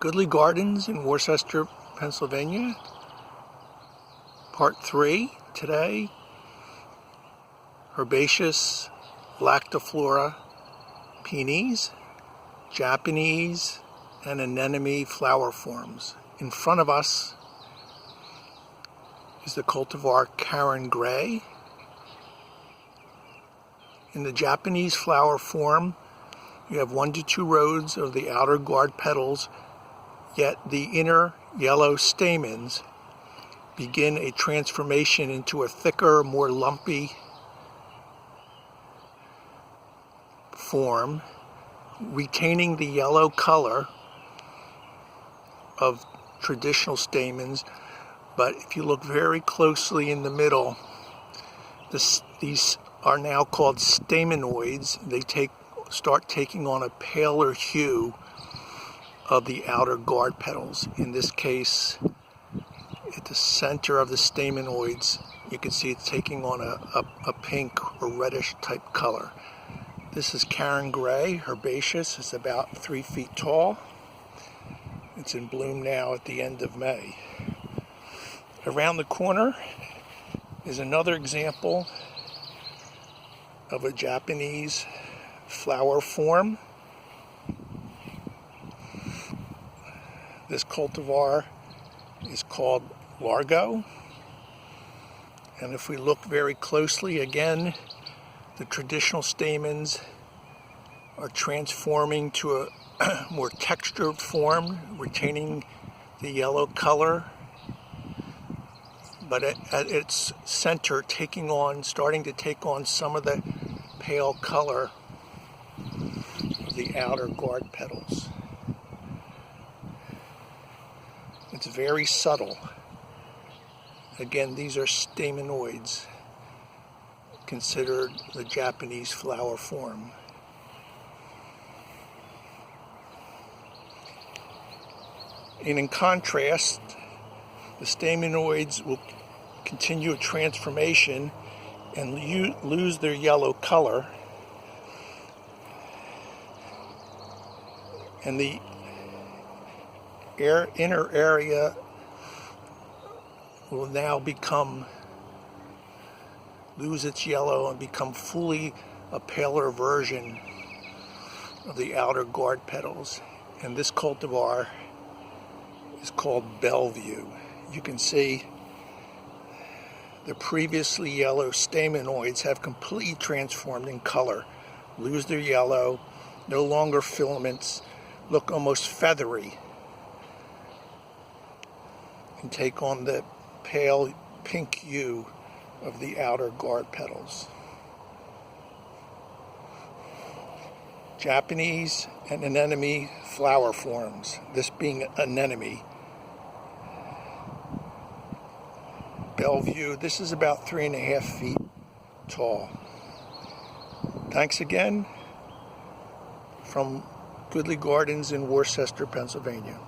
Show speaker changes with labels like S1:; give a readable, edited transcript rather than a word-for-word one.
S1: Goodly Gardens in Worcester, Pennsylvania. Part 3 today. Herbaceous lactiflora peonies, Japanese and anemone flower forms. In front of us is the cultivar Karen Gray. In the Japanese flower form, you have 1 to 2 rows of the outer guard petals, yet the inner yellow stamens begin a transformation into a thicker, more lumpy form, retaining the yellow color of traditional stamens. But if you look very closely in the middle, these are now called stamenoids. They start taking on a paler hue of the outer guard petals. In this case, at the center of the stamenoids, you can see it's taking on a pink or reddish type color. This is Karen Gray, herbaceous. It's about 3 feet tall. It's in bloom now at the end of May. Around the corner is another example of a Japanese flower form. This cultivar is called Largo. And if we look very closely, again, the traditional stamens are transforming to a more textured form, retaining the yellow color, but at its center starting to take on some of the pale color of the outer guard petals. It's very subtle. Again, these are stamenoids, considered the Japanese flower form. And in contrast, the stamenoids will continue a transformation and lose their yellow color, and the inner area will now lose its yellow and become fully a paler version of the outer guard petals. And this cultivar is called Bellevue. You can see the previously yellow stamenoids have completely transformed in color, lose their yellow, no longer filaments, look almost feathery, and take on the pale pink hue of the outer guard petals. Japanese and anemone flower forms, this being anemone. Bellevue, this is about 3.5 feet tall. Thanks again from Goodly Gardens in Worcester, Pennsylvania.